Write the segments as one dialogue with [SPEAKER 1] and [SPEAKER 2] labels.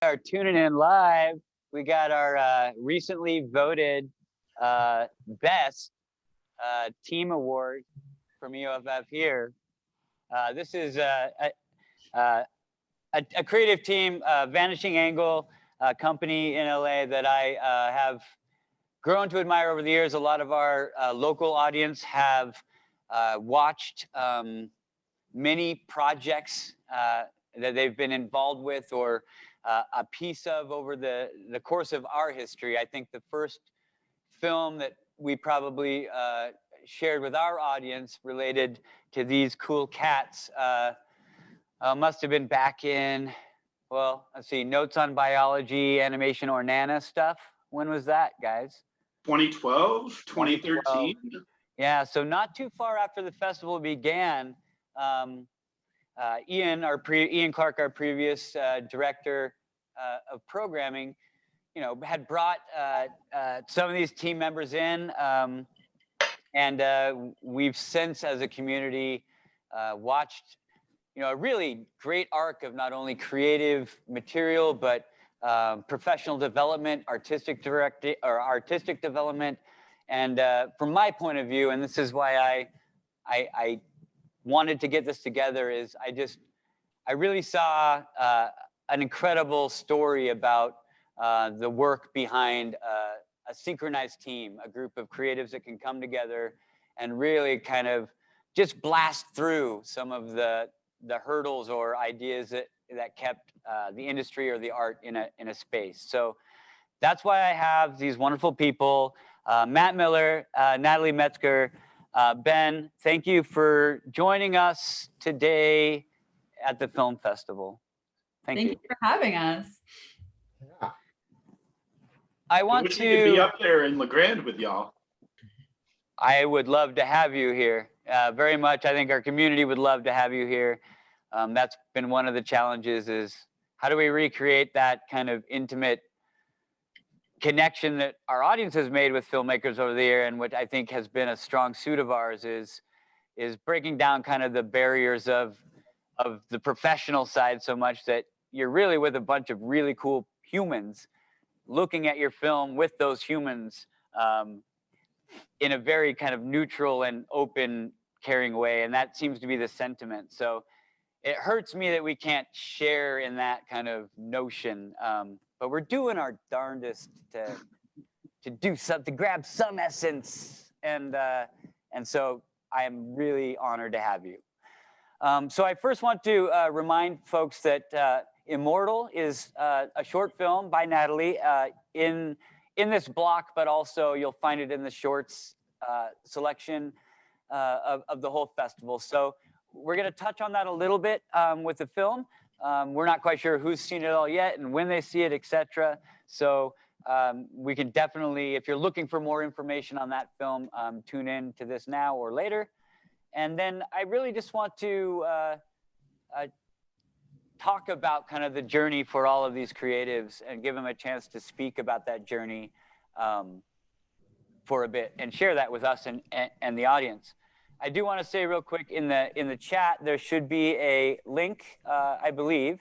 [SPEAKER 1] Are tuning in live. We got our recently voted best team award from UFF here. This is a creative team, Vanishing Angle, company in LA that I have grown to admire over the years. A lot of our local audience have watched many projects that they've been involved with or a piece of over the course of our history. I think the first film that we probably shared with our audience related to these cool cats must have been back in, well, let's see, Notes on Biology, Animation, or Nana stuff. When was that, guys?
[SPEAKER 2] 2012, 2013.
[SPEAKER 1] Yeah, so not too far after the festival began. Ian Clark, our previous director of programming, had brought some of these team members in, and we've since, as a community, watched, a really great arc of not only creative material but professional development, artistic development, and from my point of view, and this is why I wanted to get this together, is I really saw an incredible story about the work behind a synchronized team, a group of creatives that can come together and really kind of just blast through some of the hurdles or ideas that kept the industry or the art in a space. So that's why I have these wonderful people, Matt Miller, Natalie Metzger. Ben, thank you for joining us today at the film festival. Thank you
[SPEAKER 3] for having us.
[SPEAKER 2] Yeah.
[SPEAKER 1] I want to
[SPEAKER 2] be up there in LeGrand with y'all.
[SPEAKER 1] I would love to have you here very much. I think our community would love to have you here. That's been one of the challenges, is how do we recreate that kind of intimate connection that our audience has made with filmmakers over the year, and what I think has been a strong suit of ours is breaking down kind of the barriers of the professional side, so much that you're really with a bunch of really cool humans looking at your film with those humans in a very kind of neutral and open, caring way, and that seems to be the sentiment. So it hurts me that we can't share in that kind of notion, but we're doing our darndest to do something, to grab some essence, and so I am really honored to have you. So I first want to remind folks that Immortal is a short film by Natalie in this block, but also you'll find it in the shorts selection of the whole festival. So we're going to touch on that a little bit with the film. We're not quite sure who's seen it all yet and when they see it, etc. So we can definitely, if you're looking for more information on that film, tune in to this now or later. And then I really just want to talk about kind of the journey for all of these creatives and give them a chance to speak about that journey for a bit and share that with us and the audience. I do want to say real quick, in the chat, there should be a link, I believe,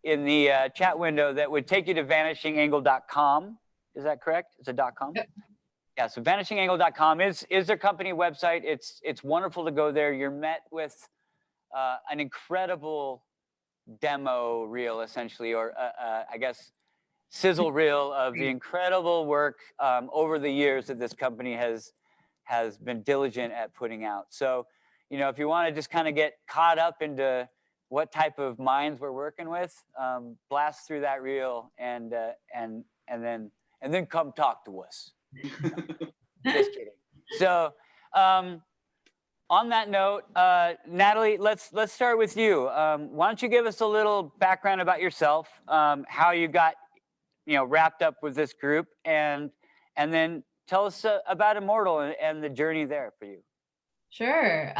[SPEAKER 1] in the chat window that would take you to vanishingangle.com. Is that correct? It's a .com? Yep. Yeah, so vanishingangle.com is their company website. It's wonderful to go there. You're met with an incredible demo reel, essentially, or I guess sizzle reel of the incredible work over the years that this company has been diligent at putting out. So, if you want to just kind of get caught up into what type of minds we're working with, blast through that reel and then come talk to us. Just kidding. So, on that note, Natalie, let's start with you. Why don't you give us a little background about yourself, how you got, wrapped up with this group, and then tell us about Immortal and the journey there for you.
[SPEAKER 3] Sure.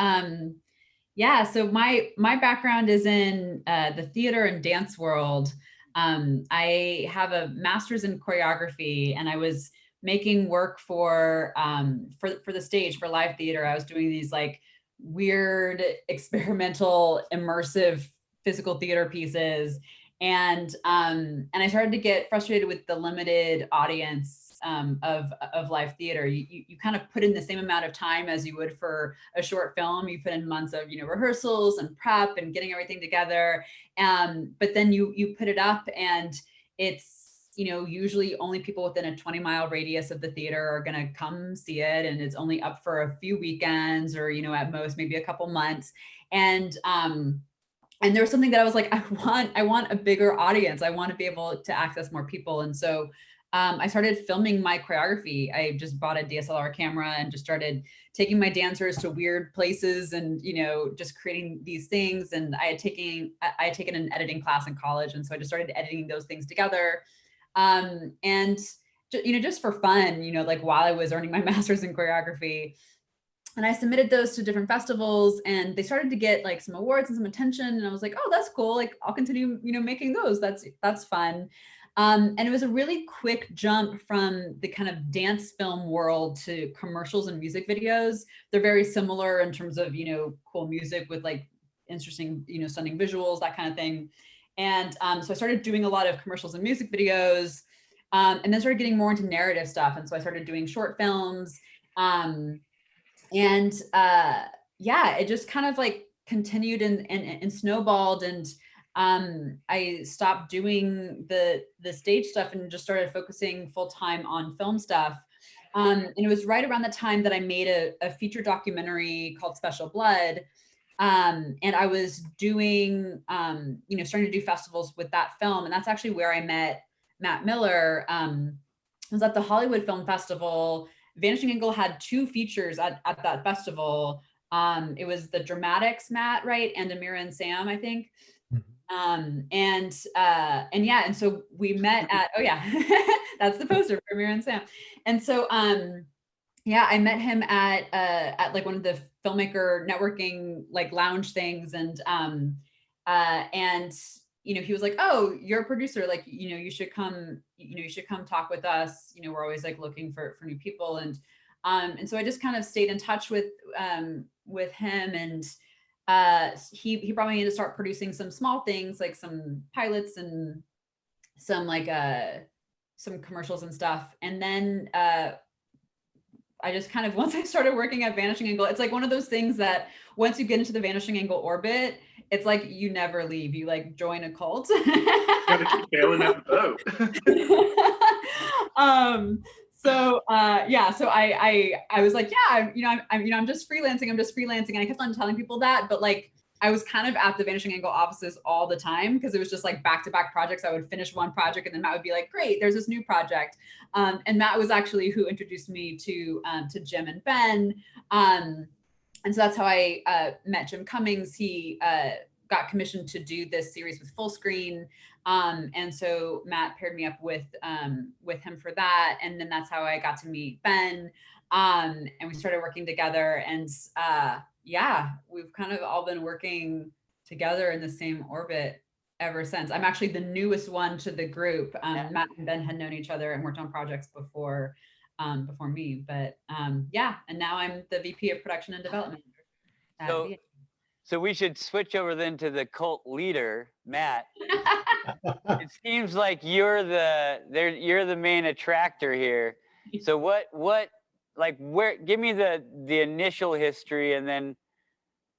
[SPEAKER 3] Yeah. So my background is in the theater and dance world. I have a master's in choreography, and I was making work for the stage, for live theater. I was doing these like weird, experimental, immersive physical theater pieces. And I started to get frustrated with the limited audience of live theater. You kind of put in the same amount of time as you would for a short film. You put in months of rehearsals and prep and getting everything together, but then you put it up, and it's usually only people within a 20-mile radius of the theater are going to come see it, and it's only up for a few weekends, or at most maybe a couple months. And there was something that I was like, I want a bigger audience. I want to be able to access more people. And so I started filming my choreography. I just bought a DSLR camera and just started taking my dancers to weird places, and just creating these things. And I had taken an editing class in college, and so I just started editing those things together. And just for fun, like while I was earning my master's in choreography. And I submitted those to different festivals, and they started to get like some awards and some attention. And I was like, oh, that's cool. Like I'll continue, making those. That's fun. And it was a really quick jump from the kind of dance film world to commercials and music videos. They're very similar in terms of, cool music with like interesting, stunning visuals, that kind of thing. And so I started doing a lot of commercials and music videos, and then started getting more into narrative stuff. And so I started doing short films. And yeah, it just kind of like continued and snowballed. And I stopped doing the stage stuff and just started focusing full time on film stuff. And it was right around the time that I made a feature documentary called Special Blood. And I was doing, starting to do festivals with that film. And that's actually where I met Matt Miller. I was at the Hollywood Film Festival. Vanishing Angle had 2 features at that festival. It was the Dramatics Matt, right? And Amira and Sam, I think. And yeah, and so we met at, oh yeah, that's the poster for Amira and Sam. And so, yeah, I met him at like one of the filmmaker networking like lounge things. And he was like, oh, you're a producer, like, you should come talk with us. We're always like looking for new people. And so I just kind of stayed in touch with him, and he brought me in to start producing some small things, like some pilots and some like some commercials and stuff. And then I just kind of, once I started working at Vanishing Angle, it's like one of those things that once you get into the Vanishing Angle orbit, it's like you never leave. You like join a cult.
[SPEAKER 2] Gotta keep bailing out the boat.
[SPEAKER 3] So I was like, yeah, I'm just freelancing. And I kept on telling people that, but like I was kind of at the Vanishing Angle offices all the time, because it was just like back-to-back projects. I would finish one project, and then Matt would be like, great, there's this new project. And Matt was actually who introduced me to Jim and Ben. And so that's how I met Jim Cummings. He got commissioned to do this series with Full Screen. And so Matt paired me up with him for that. And then that's how I got to meet Ben. And we started working together. And yeah, we've kind of all been working together in the same orbit ever since. I'm actually the newest one to the group. Matt and Ben had known each other and worked on projects before me, but yeah, and now I'm the VP of Production and Development.
[SPEAKER 1] So we should switch over then to the cult leader, Matt. It seems like you're the main attractor here. So give me the initial history, and then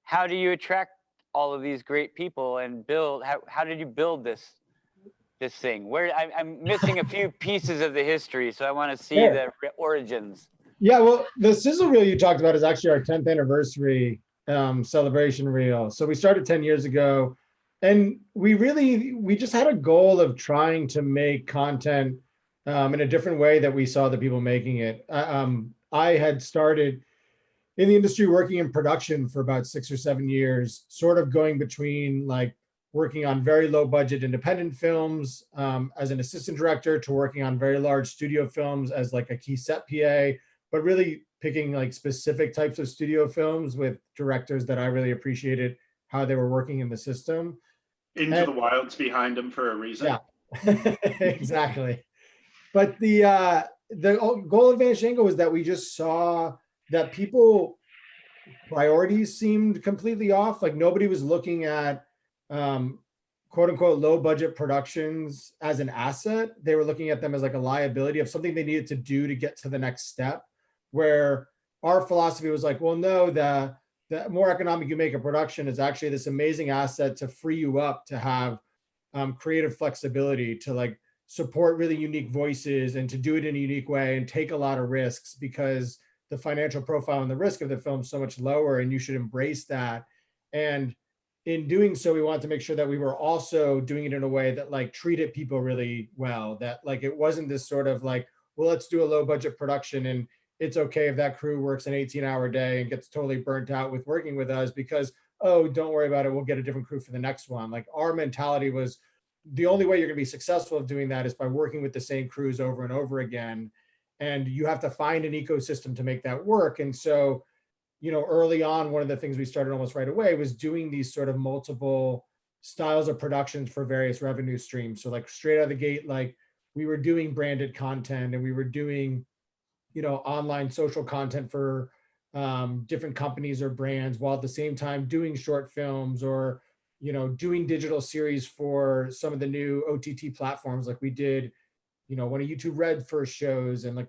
[SPEAKER 1] how do you attract all of these great people and build? How did you build this thing? Where I'm missing a few pieces of the history, so I want to see the origins.
[SPEAKER 4] Yeah, well, the sizzle reel you talked about is actually our 10th anniversary celebration reel. So we started 10 years ago, and we just had a goal of trying to make content in a different way that we saw the people making it. I had started in the industry working in production for about 6 or 7 years, sort of going between like working on very low budget independent films as an assistant director, to working on very large studio films as like a key set PA, but really picking like specific types of studio films with directors that I really appreciated how they were working in the system.
[SPEAKER 2] Into the Wild's behind them for a reason.
[SPEAKER 4] Yeah, exactly. But the goal of Vanishing Angle was that we just saw that people priorities seemed completely off. Like nobody was looking at quote unquote low budget productions as an asset. They were looking at them as like a liability of something they needed to do to get to the next step, where our philosophy was like, well, no, the more economic you make a production is actually this amazing asset to free you up to have creative flexibility, to like support really unique voices and to do it in a unique way and take a lot of risks, because the financial profile and the risk of the film is so much lower, and you should embrace that. And in doing so, we wanted to make sure that we were also doing it in a way that like treated people really well, that like it wasn't this sort of like, well, let's do a low budget production and it's okay if that crew works an 18-hour day and gets totally burnt out with working with us because, oh, don't worry about it, we'll get a different crew for the next one. Like our mentality was, the only way you're going to be successful of doing that is by working with the same crews over and over again. And you have to find an ecosystem to make that work. And so, early on, one of the things we started almost right away was doing these sort of multiple styles of productions for various revenue streams. So like straight out of the gate, like we were doing branded content and we were doing, online social content for different companies or brands, while at the same time doing short films or, doing digital series for some of the new OTT platforms. Like we did, one of YouTube Red first shows, and like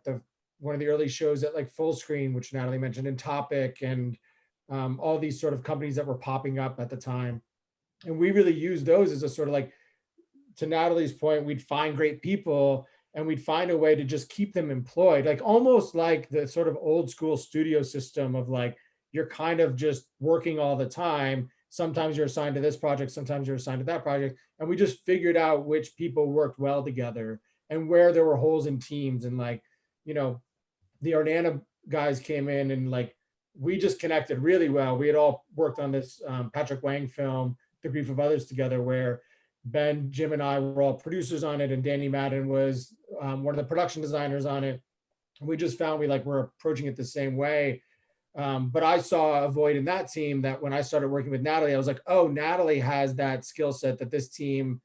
[SPEAKER 4] one of the early shows at like Full Screen, which Natalie mentioned, in Topic, and all these sort of companies that were popping up at the time. And we really used those as a sort of like, to Natalie's point, we'd find great people and we'd find a way to just keep them employed, like almost like the sort of old school studio system of like, you're kind of just working all the time. Sometimes you're assigned to this project, sometimes you're assigned to that project. And we just figured out which people worked well together and where there were holes in teams. And like, the Ornana guys came in and like, we just connected really well. We had all worked on this Patrick Wang film, The Grief of Others, together, where Ben, Jim, and I were all producers on it, and Danny Madden was one of the production designers on it. And we just found we were approaching it the same way. But I saw a void in that team that when I started working with Natalie, I was like, oh, Natalie has that skill set that this team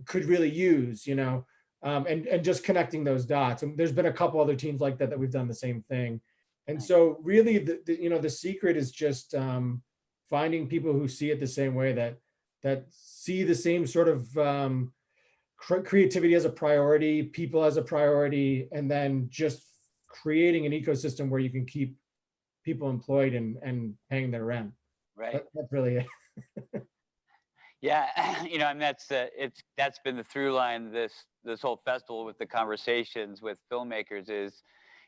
[SPEAKER 4] could really use, and just connecting those dots. And there's been a couple other teams like that we've done the same thing. And so really, the secret is just finding people who see it the same way, that see the same sort of creativity as a priority, people as a priority, and then just creating an ecosystem where you can keep people employed and paying their rent.
[SPEAKER 1] Right.
[SPEAKER 4] That's really it.
[SPEAKER 1] Yeah, and that's been the through line this whole festival with the conversations with filmmakers is,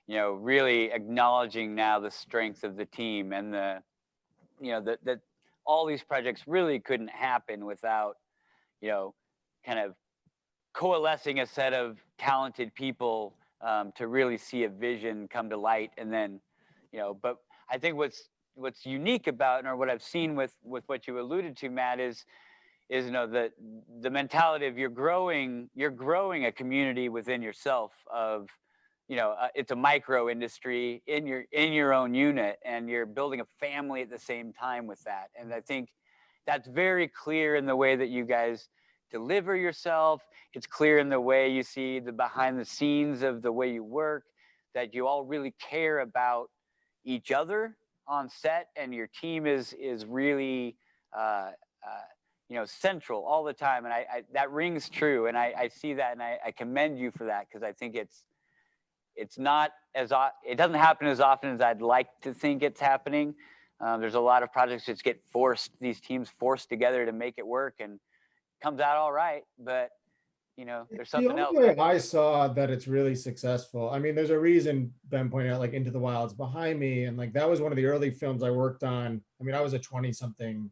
[SPEAKER 1] really acknowledging now the strength of the team and that all these projects really couldn't happen without, kind of coalescing a set of talented people to really see a vision come to light. And then, but I think what's unique about, or what I've seen with what you alluded to, Matt, is the mentality of you're growing a community within yourself of, it's a micro industry in your own unit, and you're building a family at the same time with that. And I think that's very clear in the way that you guys deliver yourself. It's clear in the way you see the behind the scenes of the way you work, that you all really care about each other on set, and your team is really central all the time. And I that rings true, and I see that, and I commend you for that, because I think it's not it doesn't happen as often as I'd like to think it's happening. There's a lot of projects that get these teams forced together to make it work, and it comes out all right, but there's something else.
[SPEAKER 4] The only way I saw that it's really successful, I mean, there's a reason Ben pointed out, like Into the Wild's behind me, and like that was one of the early films I worked on. I mean, I was a 20-something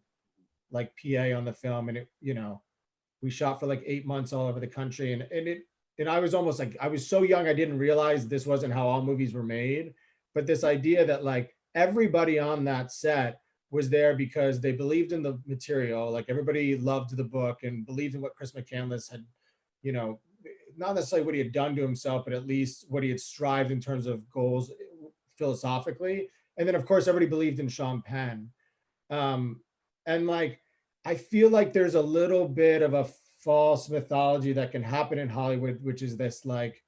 [SPEAKER 4] like PA on the film, and it, we shot for like 8 months all over the country, and I was almost like, I was so young, I didn't realize this wasn't how all movies were made. But this idea that like everybody on that set was there because they believed in the material, like everybody loved the book and believed in what Chris McCandless had, not necessarily what he had done to himself, but at least what he had strived in terms of goals philosophically. And then of course, everybody believed in Sean Penn. And like, I feel like there's a little bit of a false mythology that can happen in Hollywood, which is this, like,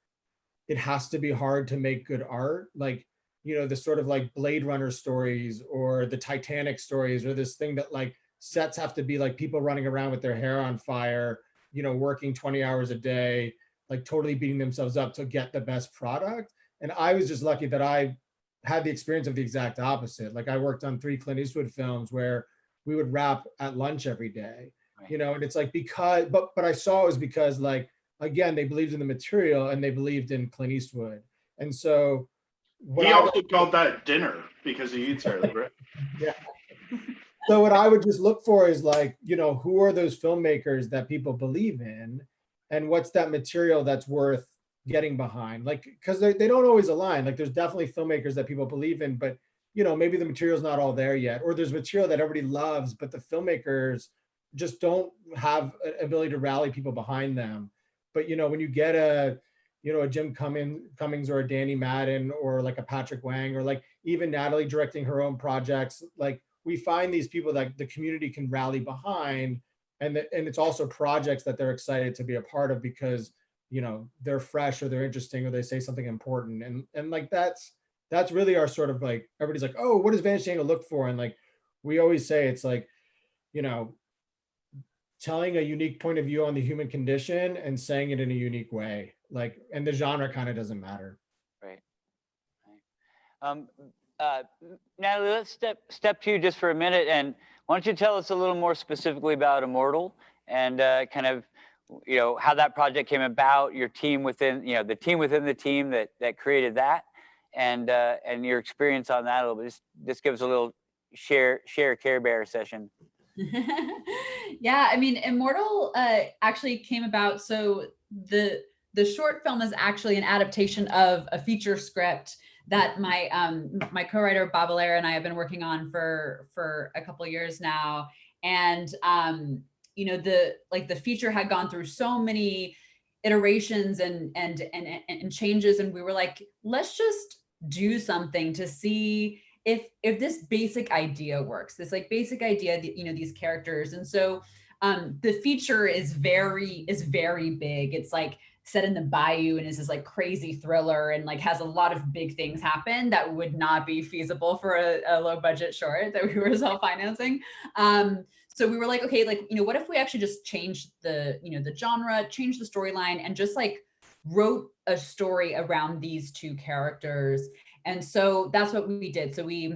[SPEAKER 4] it has to be hard to make good art. Like, the sort of like Blade Runner stories or the Titanic stories, or this thing that like sets have to be like people running around with their hair on fire, working 20 hours a day, like totally beating themselves up to get the best product. And I was just lucky that I had the experience of the exact opposite. Like I worked on 3 Clint Eastwood films where we would wrap at lunch every day,
[SPEAKER 1] Right.
[SPEAKER 4] and it's like, because, but I saw it was because, like, again, they believed in the material and they believed in Clint Eastwood. And so
[SPEAKER 2] He also called that dinner because he eats early, right?
[SPEAKER 4] yeah. So what I would just look for is like, who are those filmmakers that people believe in, and what's that material that's worth getting behind? Like, because they don't always align. Like there's definitely filmmakers that people believe in, but maybe the material's not all there yet, or there's material that everybody loves, but the filmmakers just don't have an ability to rally people behind them. But when you get a Jim Cummings or a Danny Madden or like a Patrick Wang, or like even Natalie directing her own projects, like we find these people that the community can rally behind, and it's also projects that they're excited to be a part of because they're fresh or they're interesting or they say something important, and like that's really our sort of like, everybody's like, oh, what does Vanishing Angle look for? And like we always say, it's like telling a unique point of view on the human condition and saying it in a unique way, like, and the genre kind of doesn't matter.
[SPEAKER 1] Right. Natalie, let's step to you just for a minute, and why don't you tell us a little more specifically about Immortal and kind of how that project came about, your team within the team within the team that created that, and your experience on that a little bit. Just give us a little share Care Bear session.
[SPEAKER 3] Yeah, I mean, Immortal actually came about. So the short film is actually an adaptation of a feature script that my co-writer Bob Valera and I have been working on for a couple of years now. And the feature had gone through so many iterations and changes, and we were like, let's just do something to see if this basic idea works, this like basic idea that, these characters. And so the feature is very big. It's like set in the bayou and is this like crazy thriller and like has a lot of big things happen that would not be feasible for a low budget short that we were self-financing. So we were like, okay, like, what if we actually just changed the genre, changed the storyline, and just like wrote a story around these 2 characters. And so that's what we did. So we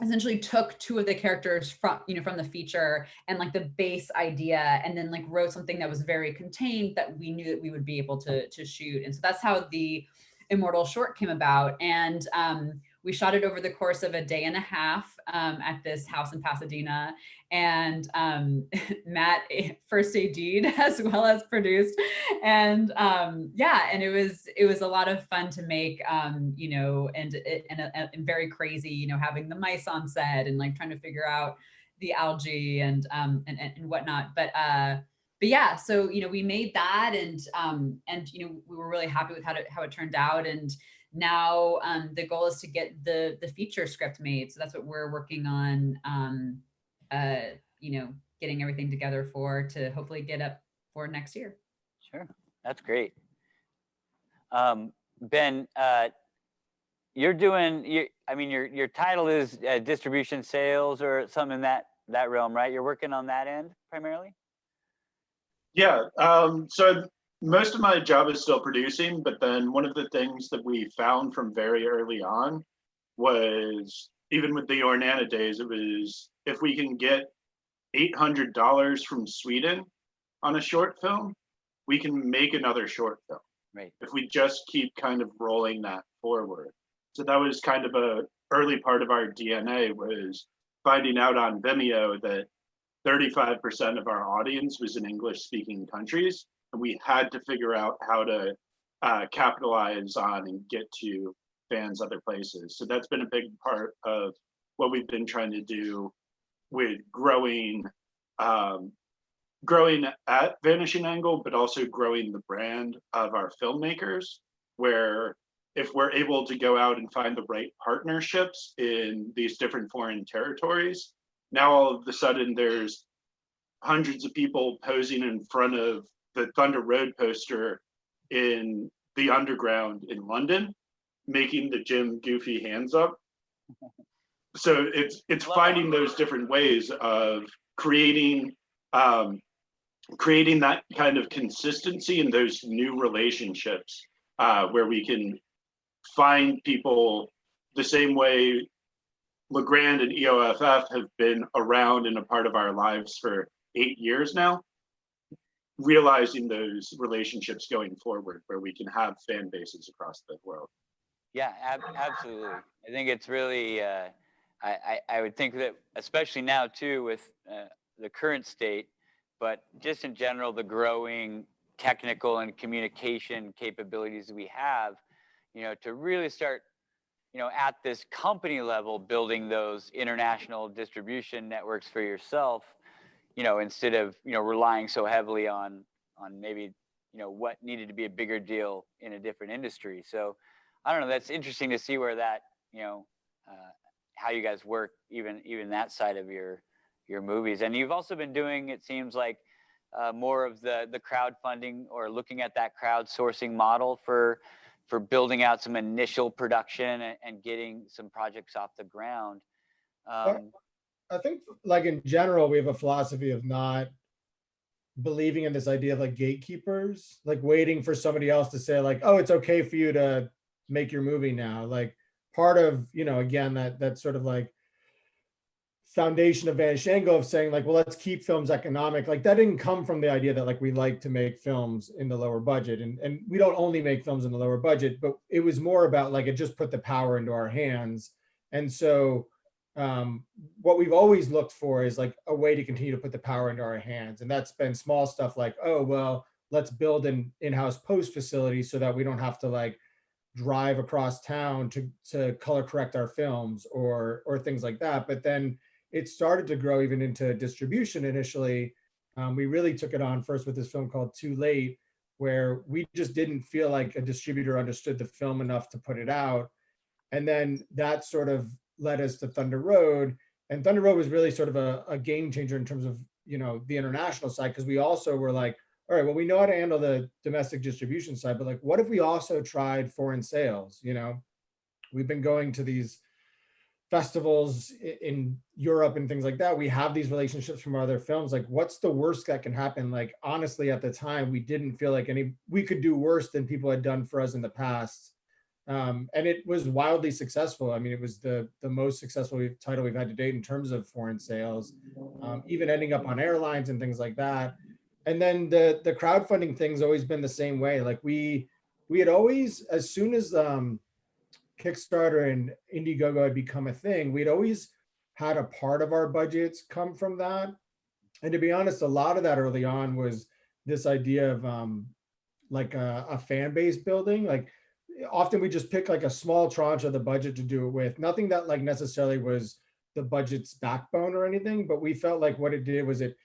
[SPEAKER 3] essentially took 2 of the characters from the feature and like the base idea, and then like wrote something that was very contained that we knew that we would be able to shoot. And so that's how the Immortal short came about. And we shot it over the course of a day and a half at this house in Pasadena. And Matt first AD'd as well as produced. And and it was a lot of fun to make, and very crazy, having the mice on set and like trying to figure out the algae and whatnot. But yeah, so we made that, and we were really happy with how it turned out. And now the goal is to get the feature script made. So that's what we're working on, getting everything together to hopefully get up for next year.
[SPEAKER 1] Sure, that's great. Ben, you're doing, your title is distribution sales or something in that realm, right? You're working on that end primarily?
[SPEAKER 2] Yeah, so most of my job is still producing, but then one of the things that we found from very early on was, even with the Ornana days, it was, if we can get $800 from Sweden on a short film, we can make another short film.
[SPEAKER 1] Right.
[SPEAKER 2] If we just keep kind of rolling that forward. So that was kind of a early part of our DNA, was finding out on Vimeo that 35% of our audience was in English-speaking countries, and we had to figure out how to capitalize on and get to fans other places. So that's been a big part of what we've been trying to do with growing at Vanishing Angle, but also growing the brand of our filmmakers, where if we're able to go out and find the right partnerships in these different foreign territories, now all of a sudden there's hundreds of people posing in front of the Thunder Road poster in the Underground in London, making the Jim goofy hands up. So it's finding those different ways of creating creating that kind of consistency and those new relationships where we can find people the same way LeGrand and EOFF have been around and a part of our lives for 8 years now, realizing those relationships going forward where we can have fan bases across the world.
[SPEAKER 1] Yeah, absolutely. I think it's really, I would think that especially now too with the current state, but just in general, the growing technical and communication capabilities we have, to really start, at this company level, building those international distribution networks for yourself, instead of, relying so heavily on maybe, what needed to be a bigger deal in a different industry. So I don't know, that's interesting to see where that, how you guys work, even that side of your movies. And you've also been doing, it seems like, more of the crowdfunding or looking at that crowdsourcing model for building out some initial production and getting some projects off the ground.
[SPEAKER 4] I think, like, in general, we have a philosophy of not believing in this idea of like gatekeepers, like waiting for somebody else to say like, oh, it's okay for you to make your movie now. Like, part of, again, that sort of like foundation of Vanishing Angle of saying like, well, let's keep films economic. Like, that didn't come from the idea that like we like to make films in the lower budget, and we don't only make films in the lower budget, but it was more about like, it just put the power into our hands. And so what we've always looked for is like a way to continue to put the power into our hands. And that's been small stuff like, oh, well, let's build an in-house post facility so that we don't have to like drive across town to color correct our films or things like that. But then it started to grow even into distribution initially. We really took it on first with this film called Too Late, where we just didn't feel like a distributor understood the film enough to put it out. And then that sort of led us to Thunder Road. And Thunder Road was really sort of a game changer in terms of, the international side, because we also were like, all right, well, we know how to handle the domestic distribution side, but like, what if we also tried foreign sales? We've been going to these festivals in Europe and things like that. We have these relationships from other films. Like, what's the worst that can happen? Like, honestly, at the time, we didn't feel like we could do worse than people had done for us in the past. And it was wildly successful. I mean, it was the most successful title we've had to date in terms of foreign sales, even ending up on airlines and things like that. And then the crowdfunding thing's always been the same way. Like, we had always, as soon as Kickstarter and Indiegogo had become a thing, we'd always had a part of our budgets come from that. And to be honest, a lot of that early on was this idea of like a fan base building. Like, often we just pick like a small tranche of the budget to do it with, nothing that like necessarily was the budget's backbone or anything, but we felt like what it did was it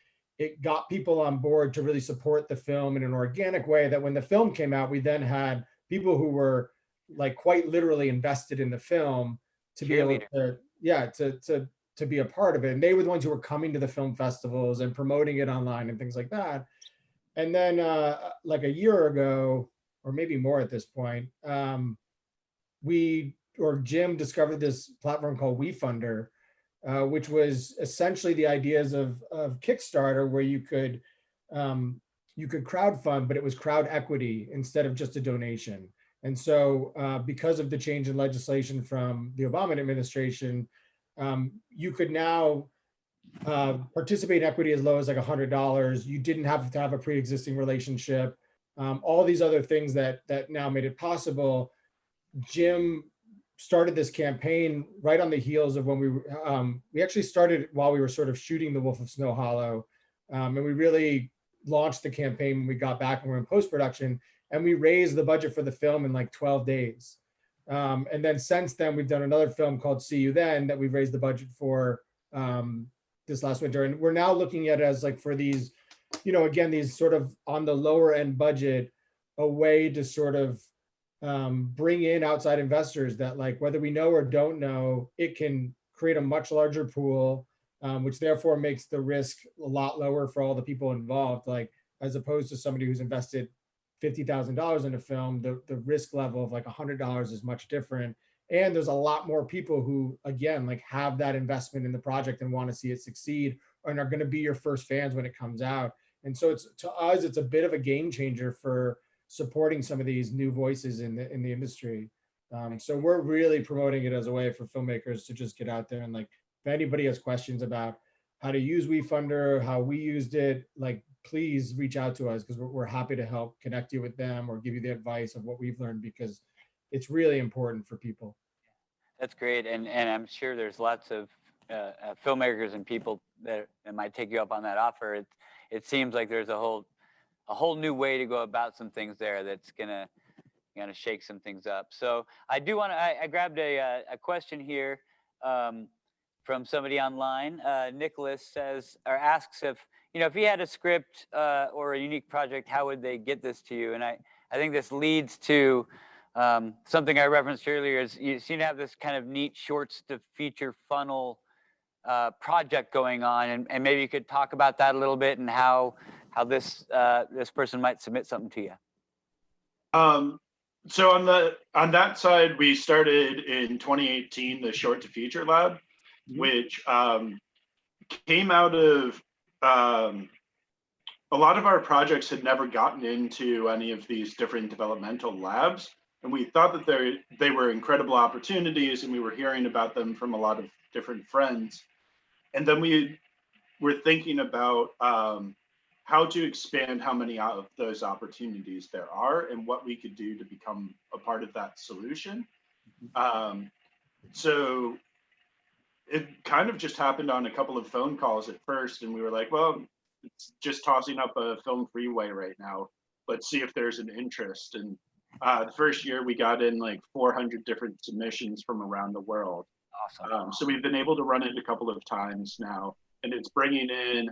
[SPEAKER 4] got people on board to really support the film in an organic way, that when the film came out, we then had people who were like quite literally invested in the film to be able to be a part of it. And they were the ones who were coming to the film festivals and promoting it online and things like that. And then like a year ago, or maybe more at this point, Jim discovered this platform called WeFunder, which was essentially the ideas of Kickstarter, where you could crowdfund, but it was crowd equity instead of just a donation. And so because of the change in legislation from the Obama administration, you could now participate in equity as low as like $100. You didn't have to have a pre-existing relationship. All these other things that now made it possible. Jim started this campaign right on the heels of when we actually started while we were sort of shooting The Wolf of Snow Hollow. And we really launched the campaign when we got back and we were in post-production, and we raised the budget for the film in like 12 days. And then since then, we've done another film called See You Then that we've raised the budget for this last winter. And we're now looking at it as like, for these, again, these sort of on the lower end budget, a way to sort of bring in outside investors that, like, whether we know or don't know, it can create a much larger pool, which therefore makes the risk a lot lower for all the people involved. Like, as opposed to somebody who's invested $50,000 in a film, the risk level of like $100 is much different. And there's a lot more people who, again, like have that investment in the project and want to see it succeed, and are going to be your first fans when it comes out. And so it's, to us, it's a bit of a game changer for supporting some of these new voices in the industry. So we're really promoting it as a way for filmmakers to just get out there, and like, if anybody has questions about how to use WeFunder, how we used it, like, please reach out to us, because we're happy to help connect you with them or give you the advice of what we've learned, because it's really important for people.
[SPEAKER 1] That's great, and I'm sure there's lots of filmmakers and people that might take you up on that offer. It seems like there's a whole new way to go about some things there that's gonna shake some things up. So I do want to. I grabbed a question here from somebody online. Nicholas says, or asks, if he had a script or a unique project, how would they get this to you? And I think this leads to something I referenced earlier. Is you seem to have this kind of neat shorts to feature funnel project going on, and maybe you could talk about that a little bit, and how this person might submit something to you.
[SPEAKER 2] So on that side, we started in 2018 the Short to Feature Lab, which came out of a lot of our projects had never gotten into any of these different developmental labs, and we thought that they were incredible opportunities, and we were hearing about them from a lot of different friends. And then we were thinking about how to expand how many of those opportunities there are, and what we could do to become a part of that solution. So it kind of just happened on a couple of phone calls at first, and we were like, well, it's just tossing up a film freeway right now. Let's see if there's an interest. And the first year we got in like 400 different submissions from around the world.
[SPEAKER 1] Awesome.
[SPEAKER 2] So we've been able to run it a couple of times now, and it's bringing in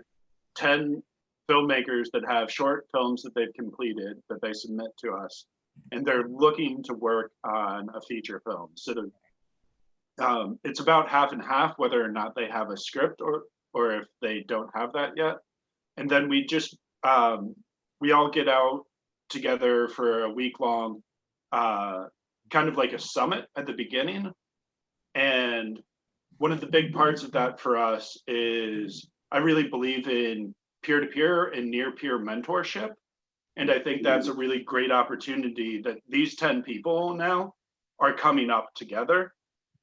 [SPEAKER 2] 10 filmmakers that have short films that they've completed that they submit to us, and they're looking to work on a feature film. So it's about half and half, whether or not they have a script or if they don't have that yet. And then we just we all get out together for a week-long kind of like a summit at the beginning. And one of the big parts of that for us is I really believe in peer-to-peer and near-peer mentorship. And I think that's a really great opportunity that these 10 people now are coming up together,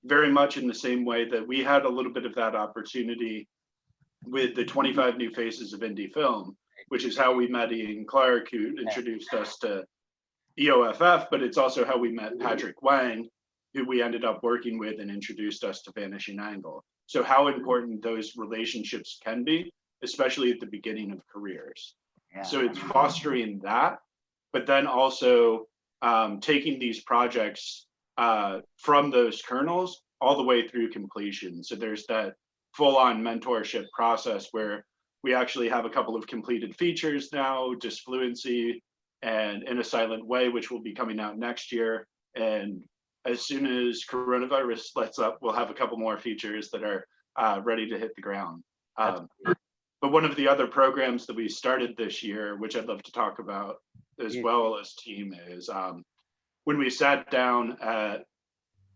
[SPEAKER 2] very much in the same way that we had a little bit of that opportunity with the 25 New Faces of Indie Film, which is how we met Ian Clark, who introduced us to EOFF, but it's also how we met Patrick Wang, who we ended up working with and introduced us to Vanishing Angle. So how important those relationships can be, especially at the beginning of careers.
[SPEAKER 1] Yeah.
[SPEAKER 2] So it's fostering that, but then also taking these projects from those kernels all the way through completion. So there's that full-on mentorship process where we actually have a couple of completed features now, Disfluency and In a Silent Way, which will be coming out next year. And as soon as coronavirus lets up, we'll have a couple more features that are ready to hit the ground. But one of the other programs that we started this year, which I'd love to talk about as well as team, is when we sat down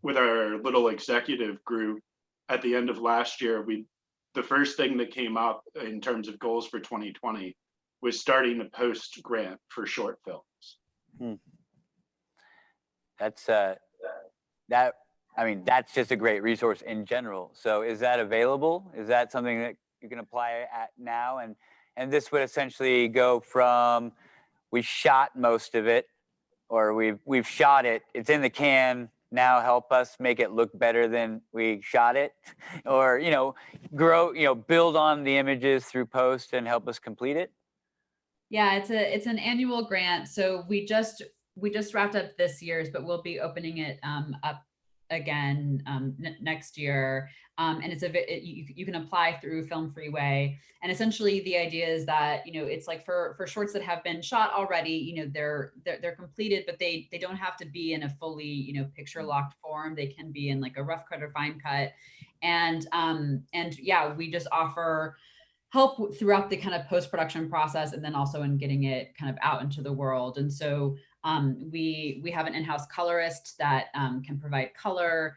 [SPEAKER 2] with our little executive group at the end of last year, the first thing that came up in terms of goals for 2020 was starting a post grant for short films.
[SPEAKER 1] That's that's just a great resource in general. So is that available? Is that something that you can apply at now? And this would essentially go from, we shot most of it, or we've shot it, it's in the can, now help us make it look better than we shot it, or grow, build on the images through post and help us complete it?
[SPEAKER 3] Yeah, it's an annual grant. So we just wrapped up this year's, but we'll be opening it up again next year. And you can apply through Film Freeway. And essentially the idea is that, it's like for shorts that have been shot already, they're completed, but they don't have to be in a fully, picture locked form. They can be in like a rough cut or fine cut. And yeah, we just offer help throughout the kind of post-production process, and then also in getting it kind of out into the world. And so we have an in-house colorist that can provide color.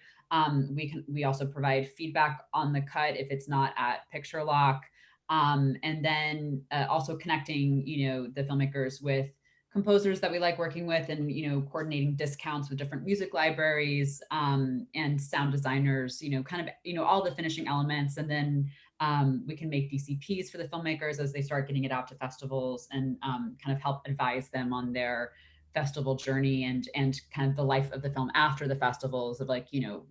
[SPEAKER 3] We also provide feedback on the cut if it's not at picture lock. And then also connecting, the filmmakers with composers that we like working with, and coordinating discounts with different music libraries, and sound designers, kind of all the finishing elements. And then we can make DCPs for the filmmakers as they start getting it out to festivals, and kind of help advise them on their festival journey, and kind of the life of the film after the festivals, of like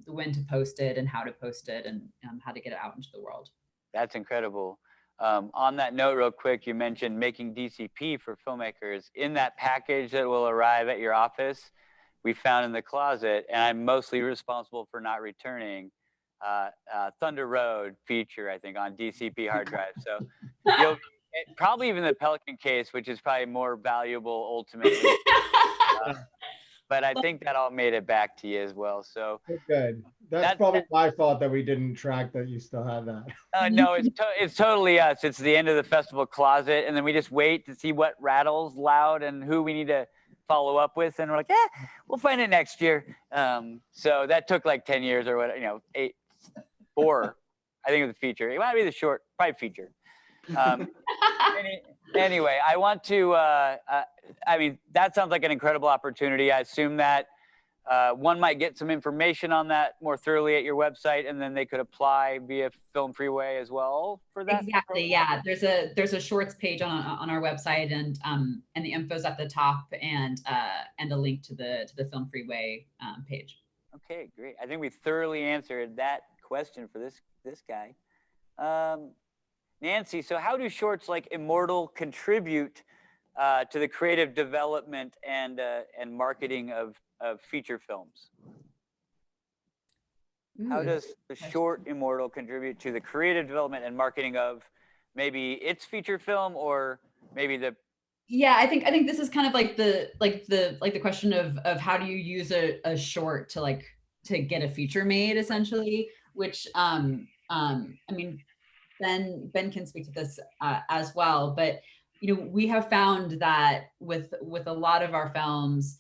[SPEAKER 3] when to post it and how to post it, and how to get it out into the world.
[SPEAKER 1] That's incredible. On that note, real quick, you mentioned making DCP for filmmakers. In that package that will arrive at your office, we found in the closet, and I'm mostly responsible for not returning, Thunder Road feature, I think, on DCP hard drive. So you'll probably even the Pelican case, which is probably more valuable ultimately. But I think that all made it back to you as well. So
[SPEAKER 4] good. That's probably my fault that we didn't track that you still had that.
[SPEAKER 1] No, it's totally us. It's the end of the festival closet, and then we just wait to see what rattles loud and who we need to follow up with, and we're like, we'll find it next year. So that took like 10 years or what, 4. I think it was the feature. It might be the short, probably feature. Anyway, I want to. That sounds like an incredible opportunity. I assume that one might get some information on that more thoroughly at your website, and then they could apply via Film Freeway as well for that.
[SPEAKER 3] Exactly. Yeah. There's a shorts page on our website, and the info's at the top, and a link to the Film Freeway page.
[SPEAKER 1] Okay, great. I think we thoroughly answered that question for this guy. Nancy, so how do shorts like Immortal contribute to the creative development and marketing of feature films? How does the short Immortal contribute to the creative development and marketing of maybe its feature film, or maybe the?
[SPEAKER 3] Yeah, I think this is kind of like the question of how do you use a short to get a feature made, essentially, which Ben can speak to this as well, but we have found that with a lot of our films,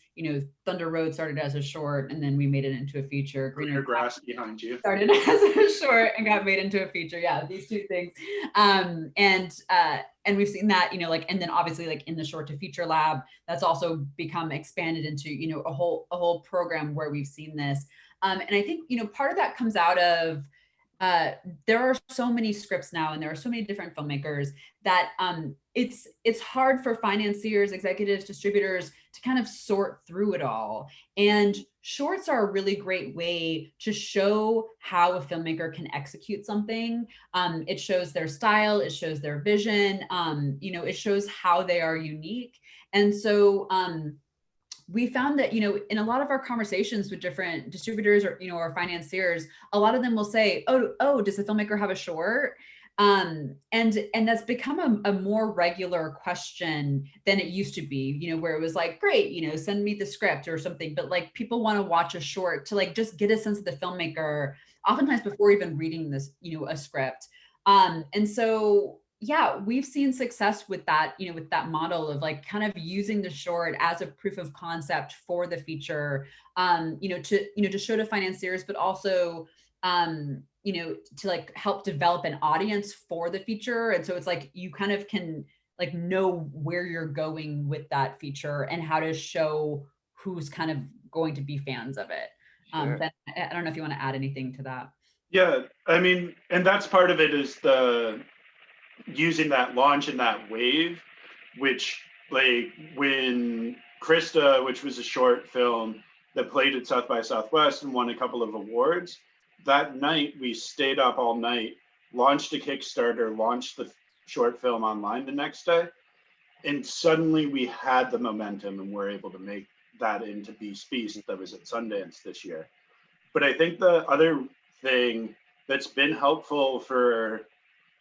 [SPEAKER 3] Thunder Road started as a short, and then we made it into a feature.
[SPEAKER 2] Greener Grass Behind You
[SPEAKER 3] started as a short and got made into a feature. Yeah, these two things. And we've seen that, and then obviously in the short to feature lab, that's also become expanded into, a whole program where we've seen this. And I think, part of that comes out of there are so many scripts now, and there are so many different filmmakers that it's hard for financiers, executives, distributors to kind of sort through it all. And shorts are a really great way to show how a filmmaker can execute something. It shows their style, it shows their vision, it shows how they are unique. And so we found that, in a lot of our conversations with different distributors or financiers, a lot of them will say, oh, does the filmmaker have a short? And that's become a more regular question than it used to be, where it was like, great, send me the script or something. But people want to watch a short to just get a sense of the filmmaker, oftentimes before even reading this, a script. And so, yeah, we've seen success with that, with that model of kind of using the short as a proof of concept for the feature, to show to financiers, but also, to help develop an audience for the feature. And so it's you kind of can know where you're going with that feature and how to show who's kind of going to be fans of it.
[SPEAKER 1] Sure.
[SPEAKER 3] Ben, I don't know if you want to add anything to that.
[SPEAKER 2] Yeah, and that's part of it, is using that launch and that wave, which when Krista, which was a short film that played at South by Southwest and won a couple of awards, that night we stayed up all night, launched a Kickstarter, launched the short film online the next day, and suddenly we had the momentum and were able to make that into Beast that was at Sundance this year. But I think the other thing that's been helpful for,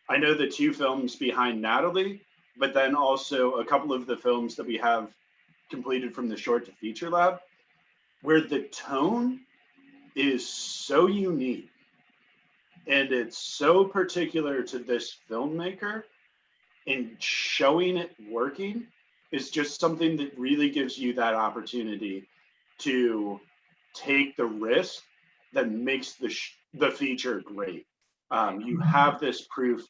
[SPEAKER 2] I know the 2 films behind Natalie, but then also a couple of the films that we have completed from the short to feature lab, where the tone is so unique and it's so particular to this filmmaker, and showing it working is just something that really gives you that opportunity to take the risk that makes the feature great. You have this proof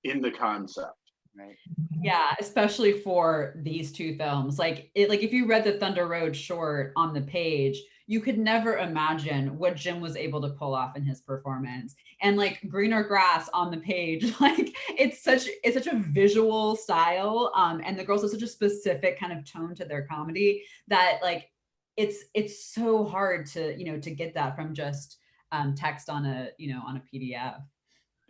[SPEAKER 2] in the concept.
[SPEAKER 1] Right.
[SPEAKER 3] Yeah, especially for these two films. Like if you read the Thunder Road short on the page, you could never imagine what Jim was able to pull off in his performance. And like Greener Grass on the page, like it's such a visual style. And the girls have such a specific kind of tone to their comedy that like it's so hard to, to get that from just text on a, on a PDF.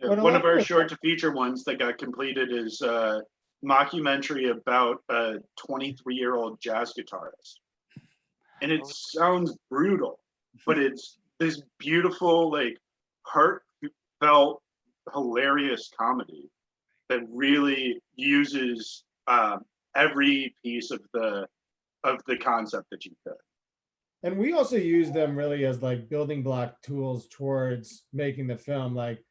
[SPEAKER 2] One of our short to feature ones that got completed is a mockumentary about a 23-year-old jazz guitarist. And it sounds brutal, but it's this beautiful, like heartfelt, hilarious comedy that really uses every piece of the concept that you could.
[SPEAKER 4] And we also use them really as like building block tools towards making the film. Like,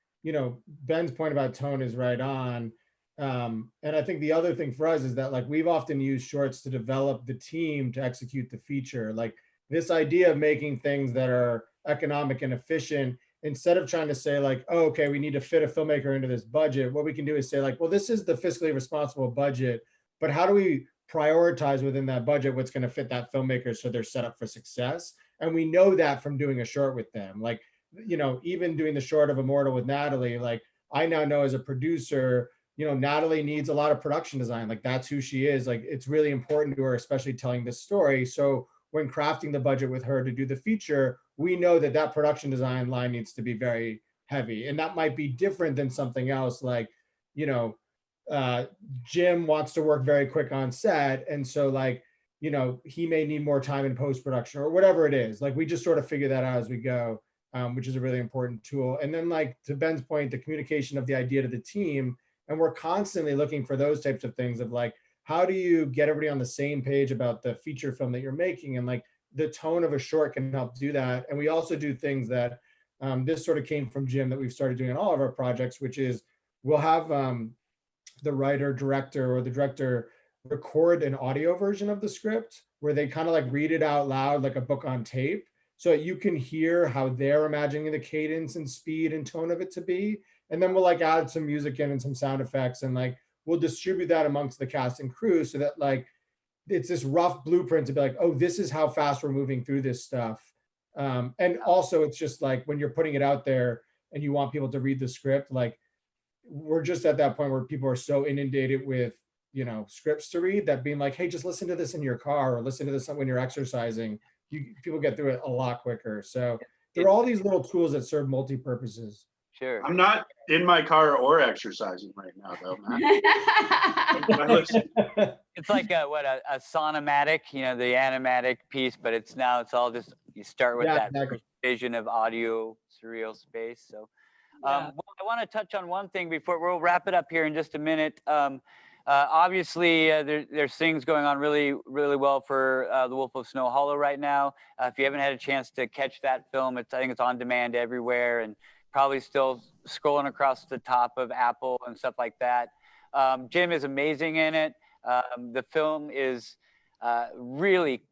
[SPEAKER 4] Ben's point about tone is right on. And I think the other thing for us is that like we've often used shorts to develop the team to execute the feature. Like this idea of making things that are economic and efficient, instead of trying to say like, oh, okay, we need to fit a filmmaker into this budget. What we can do is say like, well, this is the fiscally responsible budget, but how do we prioritize within that budget what's going to fit that filmmaker so they're set up for success? And we know that from doing a short with them. Like, even doing the short of Immortal with Natalie, like I now know as a producer, Natalie needs a lot of production design. Like that's who she is. Like it's really important to her, especially telling this story. So when crafting the budget with her to do the feature, we know that that production design line needs to be very heavy. And that might be different than something else. Like, Jim wants to work very quick on set. And so like, he may need more time in post-production or whatever it is. Like we just sort of figure that out as we go. Which is a really important tool. And then like to Ben's point, the communication of the idea to the team. And we're constantly looking for those types of things of like, how do you get everybody on the same page about the feature film that you're making? And like the tone of a short can help do that. And we also do things that this sort of came from Jim that we've started doing in all of our projects, which is we'll have the writer, director, or the director record an audio version of the script where they kind of like read it out loud like a book on tape. So you can hear how they're imagining the cadence and speed and tone of it to be. And then we'll like add some music in and some sound effects and like we'll distribute that amongst the cast and crew so that like it's this rough blueprint to be like, oh, this is how fast we're moving through this stuff. And also it's just like when you're putting it out there and you want people to read the script, like we're just at that point where people are so inundated with, scripts to read that being like, hey, just listen to this in your car or listen to this when you're exercising. People get through it a lot quicker. So there are all these little tools that serve multi-purposes.
[SPEAKER 1] Sure.
[SPEAKER 2] I'm not in my car or exercising right now, though, Matt.
[SPEAKER 1] It's like a sonomatic, the animatic piece, but it's all just, you start with that
[SPEAKER 4] exactly.
[SPEAKER 1] vision of audio surreal space. So
[SPEAKER 3] Yeah.
[SPEAKER 1] well, I want to touch on one thing before we'll wrap it up here in just a minute. Obviously, there's things going on really, really well for The Wolf of Snow Hollow right now. If you haven't had a chance to catch that film, I think it's on demand everywhere and probably still scrolling across the top of Apple and stuff like that. Jim is amazing in it. The film is really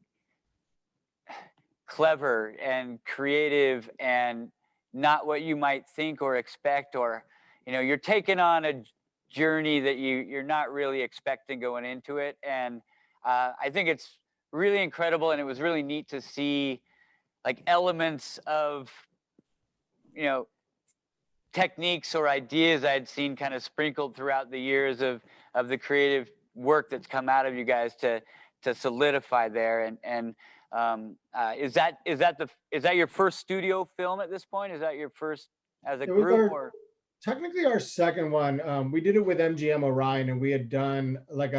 [SPEAKER 1] clever and creative and not what you might think or expect, or you're taking on a journey that you're not really expecting going into it. And I think it's really incredible, and it was really neat to see like elements of techniques or ideas I'd seen kind of sprinkled throughout the years of the creative work that's come out of you guys to solidify there. And is that your first studio film at this point? Is that your first as a group? Or
[SPEAKER 4] technically our second one. We did it with MGM Orion, and we had done like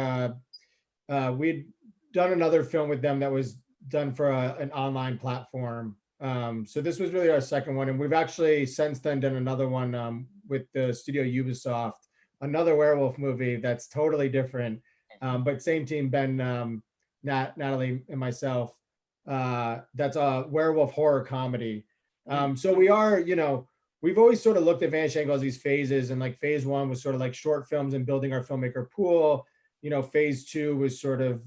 [SPEAKER 4] we'd done another film with them that was done for an online platform. So this was really our second one, and we've actually since then done another one with the studio Ubisoft, another werewolf movie that's totally different, but same team, Ben, Natalie, and myself. That's a werewolf horror comedy. So we are, we've always sort of looked at Vanishing Angle as these phases, and like phase one was sort of like short films and building our filmmaker pool. Phase two was sort of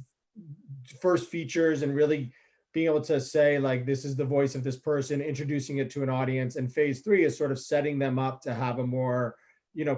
[SPEAKER 4] first features and really being able to say like, this is the voice of this person, introducing it to an audience. And phase three is sort of setting them up to have a more,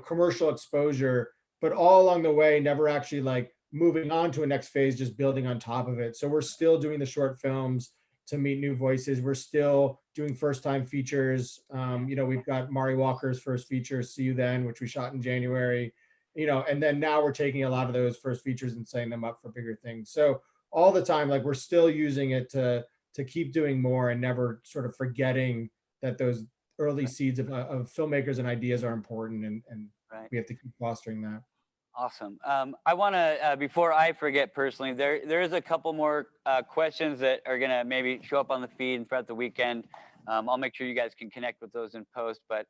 [SPEAKER 4] commercial exposure, but all along the way, never actually like moving on to a next phase, just building on top of it. So we're still doing the short films to meet new voices. We're still doing first time features. We've got Mari Walker's first feature, See You Then, which we shot in January, and then now we're taking a lot of those first features and setting them up for bigger things. So all the time, like we're still using it to keep doing more and never sort of forgetting that those early seeds of filmmakers and ideas are important, and
[SPEAKER 1] Right.
[SPEAKER 4] we have to keep fostering that.
[SPEAKER 1] Awesome. I want to, before I forget personally, there is a couple more questions that are going to maybe show up on the feed and throughout the weekend. I'll make sure you guys can connect with those in post, but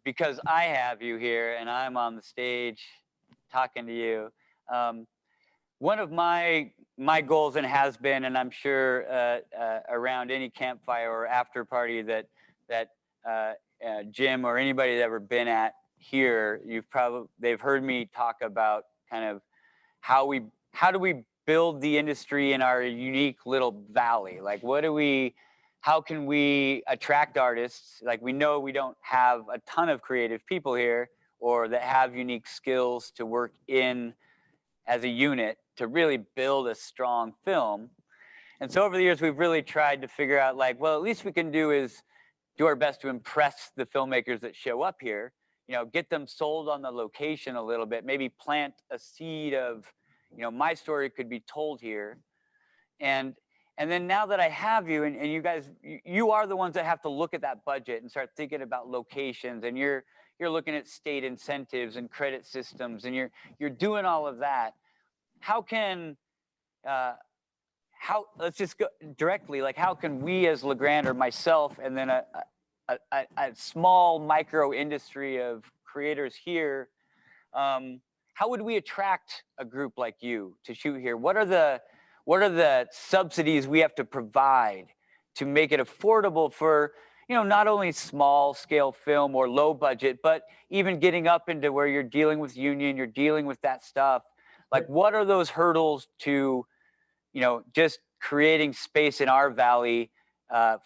[SPEAKER 1] because I have you here and I'm on the stage talking to you, one of my goals, and has been, and I'm sure around any campfire or after party that Jim or anybody that's ever been at here, they've heard me talk about kind of how do we build the industry in our unique little valley? Like how can we attract artists? Like we know we don't have a ton of creative people here or that have unique skills to work in as a unit to really build a strong film. And so over the years, we've really tried to figure out like, well, at least we can do is do our best to impress the filmmakers that show up here, get them sold on the location a little bit, maybe plant a seed of, my story could be told here. And then now that I have you and you guys, you are the ones that have to look at that budget and start thinking about locations, and you're looking at state incentives and credit systems, and you're doing all of that. Let's just go directly, like how can we as LeGrand or myself and then a small micro industry of creators here, how would we attract a group like you to shoot here? What are the subsidies we have to provide to make it affordable for, not only small scale film or low budget, but even getting up into where you're dealing with union, you're dealing with that stuff. Like what are those hurdles to, just creating space in our valley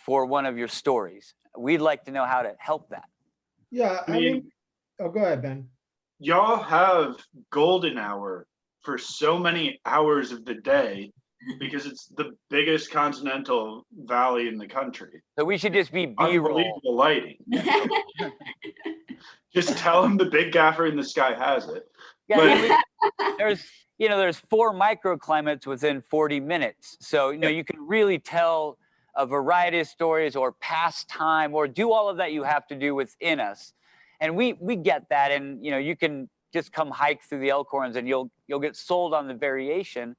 [SPEAKER 1] for one of your stories? We'd like to know how to help that.
[SPEAKER 4] Yeah, I mean, oh, go ahead, Ben.
[SPEAKER 2] Y'all have golden hour for so many hours of the day because it's the biggest continental valley in the country.
[SPEAKER 1] So we should just be B-roll.
[SPEAKER 2] Unbelievable lighting. Just tell him the big gaffer in the sky has it.
[SPEAKER 1] Yeah, there's 4 microclimates within 40 minutes. So, you can really tell a variety of stories or pass time or do all of that you have to do within us. And we get that. And, you can just come hike through the Elkhorns and you'll get sold on the variation.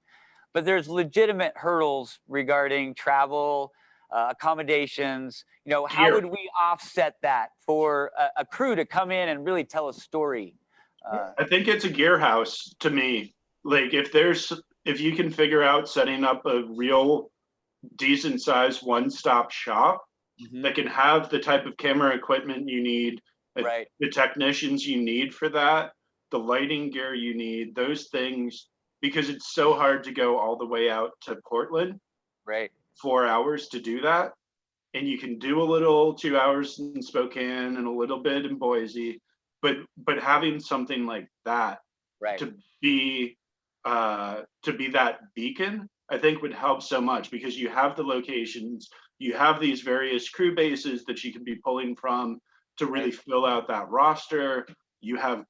[SPEAKER 1] But there's legitimate hurdles regarding travel, accommodations. How would we offset that for a crew to come in and really tell a story?
[SPEAKER 2] I think it's a gear house to me. Like if you can figure out setting up a real decent sized one-stop shop that can have the type of camera equipment you need,
[SPEAKER 1] right,
[SPEAKER 2] the technicians you need for that, the lighting gear you need, those things, because it's so hard to go all the way out to Portland,
[SPEAKER 1] right,
[SPEAKER 2] 4 hours to do that. And you can do a little 2 hours in Spokane and a little bit in Boise, but having something like that,
[SPEAKER 1] right,
[SPEAKER 2] to be that beacon, I think would help so much, because you have the locations, you have these various crew bases that you can be pulling from to really fill out that roster. You have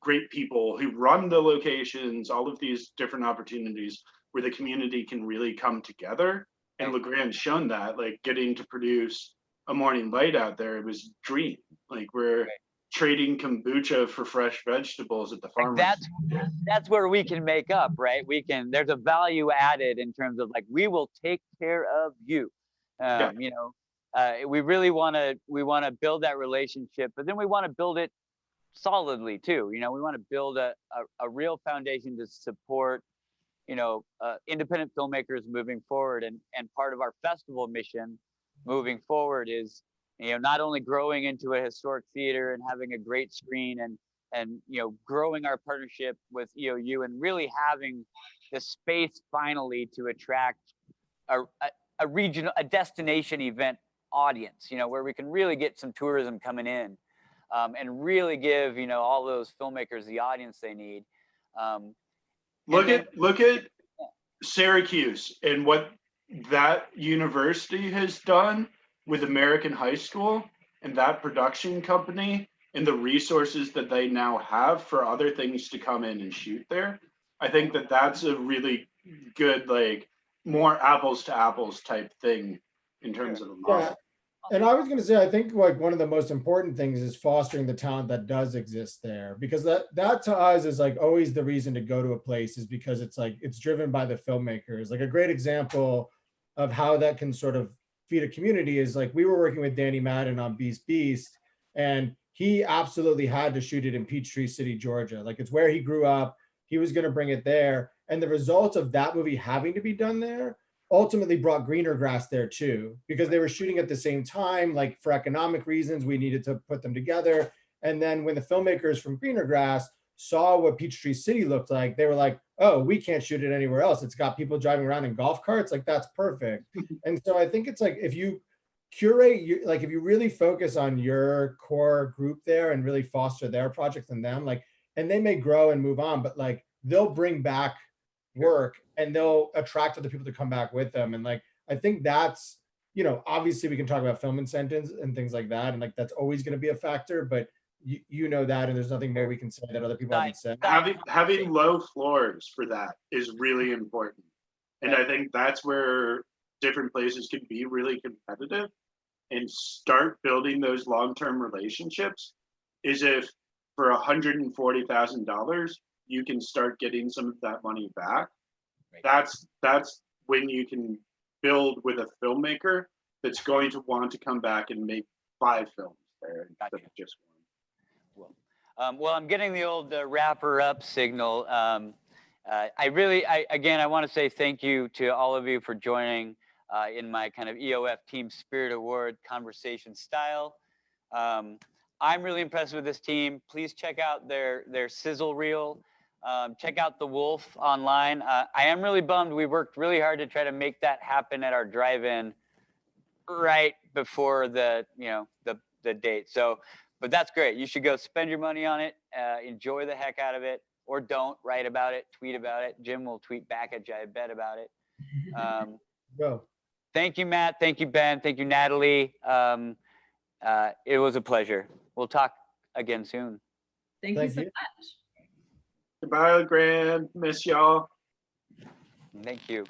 [SPEAKER 2] great people who run the locations, all of these different opportunities where the community can really come together. And LeGrand's shown that, like getting to produce A Morning Light out there, it was a dream. Like we're trading kombucha for fresh vegetables at the farmers.
[SPEAKER 1] That's where we can make up, right? There's a value added in terms of like, we will take care of you. We really want to build that relationship, but then we want to build it solidly too. We want to build a real foundation to support, independent filmmakers moving forward. And part of our festival mission moving forward is, not only growing into a historic theater and having a great screen and growing our partnership with EOU and really having the space finally to attract a regional, a destination event audience, where we can really get some tourism coming in. and really give, all those filmmakers the audience they need.
[SPEAKER 2] Look at Syracuse and what that university has done with American High School and that production company and the resources that they now have for other things to come in and shoot there. I think that that's a really good, like, more apples to apples type thing in terms of the model.
[SPEAKER 4] Yeah. And I was going to say, I think like one of the most important things is fostering the talent that does exist there, because that to us is like always the reason to go to a place, is because it's like, it's driven by the filmmakers. Like a great example of how that can sort of feed a community is like, we were working with Danny Madden on Beast, and he absolutely had to shoot it in Peachtree City, Georgia. Like it's where he grew up. He was going to bring it there. And the result of that movie having to be done there ultimately brought greener grass there too, because they were shooting at the same time. Like for economic reasons, we needed to put them together. And then when the filmmakers from greener grass saw what Peachtree City looked like, they were like, oh, we can't shoot it anywhere else. It's got people driving around in golf carts. Like that's perfect. And so I think it's like, if you curate, like if you really focus on your core group there and really foster their projects and them, like, and they may grow and move on, but like they'll bring back work and they'll attract other people to come back with them. And like, I think that's, obviously we can talk about film incentives and things like that. And like, that's always going to be a factor, but you know that, and there's nothing more we can say that other people haven't said.
[SPEAKER 2] Having low floors for that is really important. And I think that's where different places can be really competitive and start building those long-term relationships, is if for $140,000, you can start getting some of that money back. Right. That's when you can build with a filmmaker that's going to want to come back and make 5 films there instead of just one.
[SPEAKER 1] Well, I'm getting the old wrapper up signal. I want to say thank you to all of you for joining in my kind of EOF Team Spirit Award conversation style. I'm really impressed with this team. Please check out their sizzle reel. Check out The Wolf online. I am really bummed. We worked really hard to try to make that happen at our drive-in right before the date. So, but that's great. You should go spend your money on it. Enjoy the heck out of it, or don't. Write about it. Tweet about it. Jim will tweet back at you, I bet, about it.
[SPEAKER 4] Go.
[SPEAKER 1] Thank you, Matt. Thank you, Ben. Thank you, Natalie. It was a pleasure. We'll talk again soon.
[SPEAKER 3] Thank you so much.
[SPEAKER 2] Goodbye, Grand. Miss y'all.
[SPEAKER 1] Thank you.